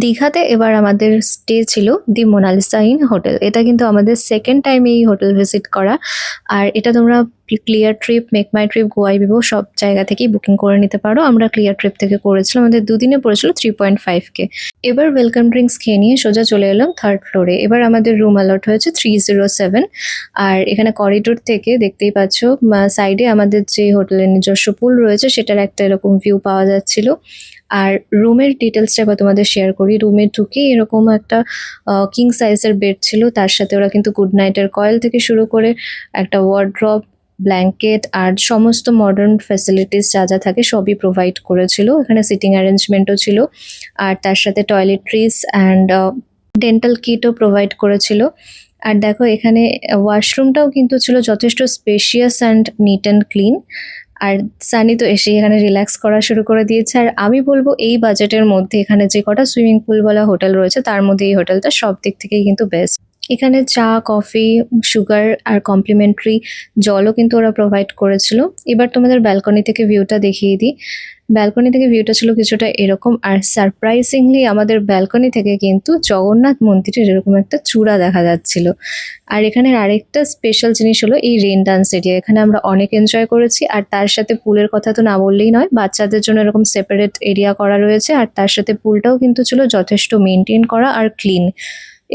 দীঘাতে এবার আমাদের স্টে ছিল দি মোনালিসা ইন হোটেল। এটা কিন্তু আমাদের সেকেন্ড টাইম এই হোটেল ভিজিট করা। আর এটা তোমরা ক্লিয়ার ট্রিপ, মেক মাই ট্রিপ, গোয়াই বিবো সব জায়গা থেকেই বুকিং করে নিতে পারো। আমরা ক্লিয়ার ট্রিপ থেকে করেছিলাম, আমাদের দুদিনে পড়েছিল 3.5K। এবার ওয়েলকাম ড্রিঙ্কস খেয়ে নিয়ে সোজা চলে এলাম থার্ড ফ্লোরে। এবার আমাদের রুম অ্যালট হয়েছে 307। আর এখানে করিডোর থেকে দেখতেই পাচ্ছ সাইডে আমাদের যে হোটেলের নিজস্ব পুল রয়েছে সেটার একটা এরকম ভিউ পাওয়া যাচ্ছিল। আর রুমের ডিটেলসটা এবার তোমাদের শেয়ার করি। রুমে ঢুকে এরকম একটা কিং সাইজের বেড ছিল, তার সাথে ওরা কিন্তু গুড নাইটের কয়েল থেকে শুরু করে একটা ওয়ার্ড্রপ, ব্ল্যাঙ্কেট আর সমস্ত মডার্ন ফ্যাসিলিটিস যা যা থাকে সবই প্রোভাইড করেছিল। এখানে সিটিং অ্যারেঞ্জমেন্টও ছিল, আর তার সাথে টয়লেট্রিজ অ্যান্ড ডেন্টাল কিটও প্রোভাইড করেছিল। আর দেখো এখানে ওয়াশরুমটাও কিন্তু ছিল যথেষ্ট spacious and neat and clean. আর সানি তো এসে এখানে রিল্যাক্স করা শুরু করে দিয়েছে। আর আমি বলবো এই বাজেটের মধ্যে এখানে যে কটা সুইমিং পুলওয়ালা হোটেল রয়েছে তার মধ্যে এই হোটেলটা সব দিক থেকেই কিন্তু বেস্ট। এখানে চা, কফি, সুগার আর কমপ্লিমেন্টারি জলও কিন্তু ওরা প্রোভাইড করেছিল। এবার তোমাদের ব্যালকনি থেকে ভিউটা দেখিয়ে দিই। ব্যালকনি থেকে ভিউটা ছিল কিছুটা এরকম, আর সারপ্রাইজিংলি আমাদের ব্যালকনি থেকে কিন্তু জগন্নাথ মন্দিরের এরকম একটা চূড়া দেখা যাচ্ছিল। আর এখানে আরেকটা স্পেশাল জিনিস হলো এই রেন ডান্স এরিয়া। এখানে আমরা অনেক এনজয় করেছি। আর তার সাথে পুলের কথা তো না বললেই নয়, বাচ্চাদের জন্য এরকম সেপারেট এরিয়া করা রয়েছে। আর তার সাথে পুলটাও কিন্তু ছিল যথেষ্ট মেনটেন করা আর ক্লিন।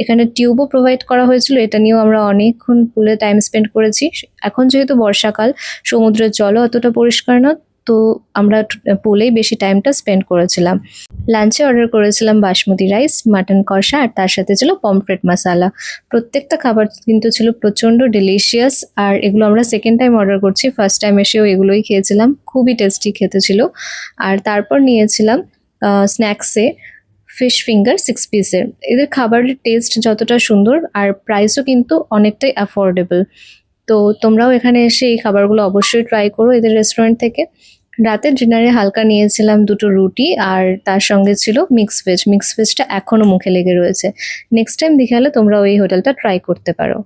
এখানে টিউবও প্রোভাইড করা হয়েছিল, এটা নিয়েও আমরা অনেকক্ষণ পুলে টাইম স্পেন্ড করেছি। এখন যেহেতু বর্ষাকাল, সমুদ্রের জলও অতটা পরিষ্কার না, তো আমরা পুলেই বেশি টাইমটা স্পেন্ড করেছিলাম। লাঞ্চে অর্ডার করেছিলাম বাসমতি রাইস, মাটন কষা আর তার সাথে ছিল পমফ্রেট মশালা। প্রত্যেকটা খাবার কিন্তু ছিল প্রচণ্ড ডেলিশিয়াস। আর এগুলো আমরা সেকেন্ড টাইম অর্ডার করছি, ফার্স্ট টাইম এসেও এগুলোই খেয়েছিলাম, খুবই টেস্টি খেতে ছিল। আর তারপর নিয়েছিলাম স্ন্যাক্সে ফিশ ফিঙ্গার 6 পিসের। এদের খাবারের টেস্ট যতটা সুন্দর আর প্রাইসও কিন্তু অনেকটাই অ্যাফোর্ডেবল। তো তোমরাও এখানে এসে এই খাবারগুলো অবশ্যই ট্রাই করো এদের রেস্টুরেন্ট থেকে। রাতের ডিনারে হালকা নিয়েছিলাম দুটো রুটি, আর তার সঙ্গে ছিল মিক্স ভেজ। মিক্স ভেজটা এখনও মুখে লেগে রয়েছে। নেক্সট টাইম দেখে হলে তোমরাও এই হোটেলটা ট্রাই করতে পারো।